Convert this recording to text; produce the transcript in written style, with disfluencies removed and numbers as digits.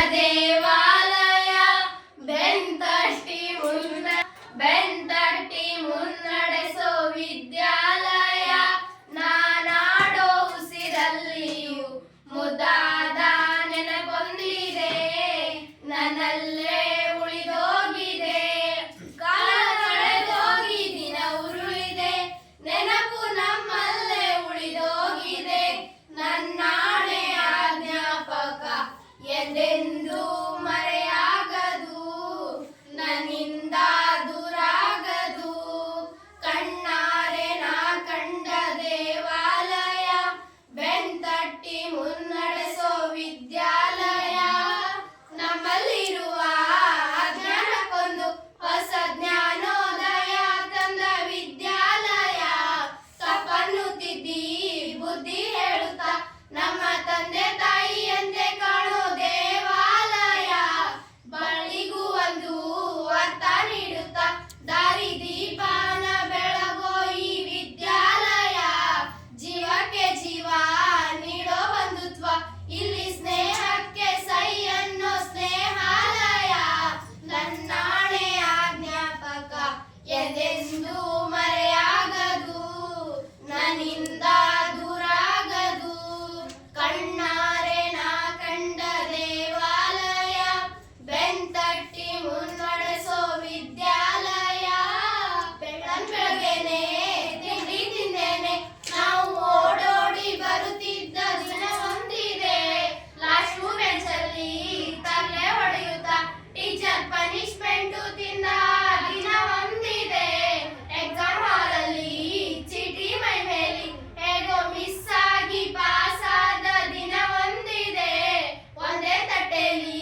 ದೇವಾಲಯ ಬೆಂತಟ್ಟಿ ಮುನ್ನಡೆಸೋ ವಿದ್ಯಾಲಯ ನಾನಾಡೋ ಉಸಿರಲ್ಲಿಯೂ ಮುದ್ದಾದ ನೆನಪೊಂದಿದೆ ನನ್ನಲ್ಲೇ ಉಳಿದೋಗಿದೆ ಕಾಲ ಕಳೆದೋಗಿ ದಿನ ಉರುಳಿದೆ ನೆನಪು ನಮ್ಮಲ್ಲೇ ಉಳಿದೋಗಿದೆ ನನ್ನಾಣೆ ಅಧ್ಯಾಪಕ ಎಂದೆಂದೂ ಮರೆಯಾಗದು ನನ್ನಿಂದ ದೂರಾಗದು ಕಣ್ಣಾರೆ ನಾ ಕಂಡ ದೇವಾಲಯ ಬೆಂತಟ್ಟಿ ಮುನ್ನಡೆಸೋ ವಿದ್ಯಾಲಯ ನಮ್ಮಲ್ಲಿರುವ ಅಜ್ಞಾನಕ್ಕೊಂದು ಹೊಸ ಜ್ಞಾನೋದಯ ತಂದ ವಿದ್ಯಾಲಯ ತಪ್ಪನ್ನು ತಿದ್ದಿ ಬುದ್ಧಿ ಹೇಳುತ್ತಾ ನಮ್ಮ ತಂದೆ ತಾಯಿಯಂತೆ ಕಾಣೋ ದೇವಾಲಯ ಬಳಿಗೂ ಒಂದು ಅರ್ಥ ನೀಡುತ್ತಾ ದಾರಿ ದೀಪನ ಬೆಳಗೋ ಈ ವಿದ್ಯಾಲಯ ಜೀವಕ್ಕೆ ಜೀವ ನೀಡೋ ಬಂಧುತ್ವ ಇಲ್ಲಿ ಸ್ನೇಹಕ್ಕೆ ಸೈ ಅನ್ನೋ ಸ್ನೇಹಾಲಯ ನನ್ನಾಣೆ ಅಧ್ಯಾಪಕ ಎಂದೆಂದೂ ಮರೆಯಾಗದು ನನ್ನಿಂದ ದೂರಾಗದು ಕಣ್ಣಾರೆ ನಾ ಕಂಡ ದೇವಾಲಯ ಬೆಂತಟ್ಟಿ ಮುನ್ನಡೆಸೋ ವಿದ್ಯಾಲಯ ಬೆಳಗ್ಗೆನೆ ತಿಂಡಿ ತಿಂದೇನೆ ನಾವು ಓಡೋಡಿ ಬರುತ್ತಿದ್ದ ದಿನ ಒಂದಿದೆ ಲಾಸ್ಟ್ ಬೆಂಚಲ್ಲಿ ತಲೆ ಹೊಡೆಯುತ್ತಾ ಟೀಚರ್ ಪನಿಷ್ಮೆಂಟು ತಿಂದ ದಿನ ಒಂದಿದೆ ಎಕ್ಸಾಮ್ ಹಾಲಲ್ಲಿ ಚೀಟಿ ಮೈ ಮೇಲಿ ಹೇಗೋ ಮಿಸ್ ಆಗಿ ಪಾಸ್ ಆದ ದಿನ ಒಂದಿದೆ ಒಂದೇ ತಟ್ಟೆಯಲ್ಲಿ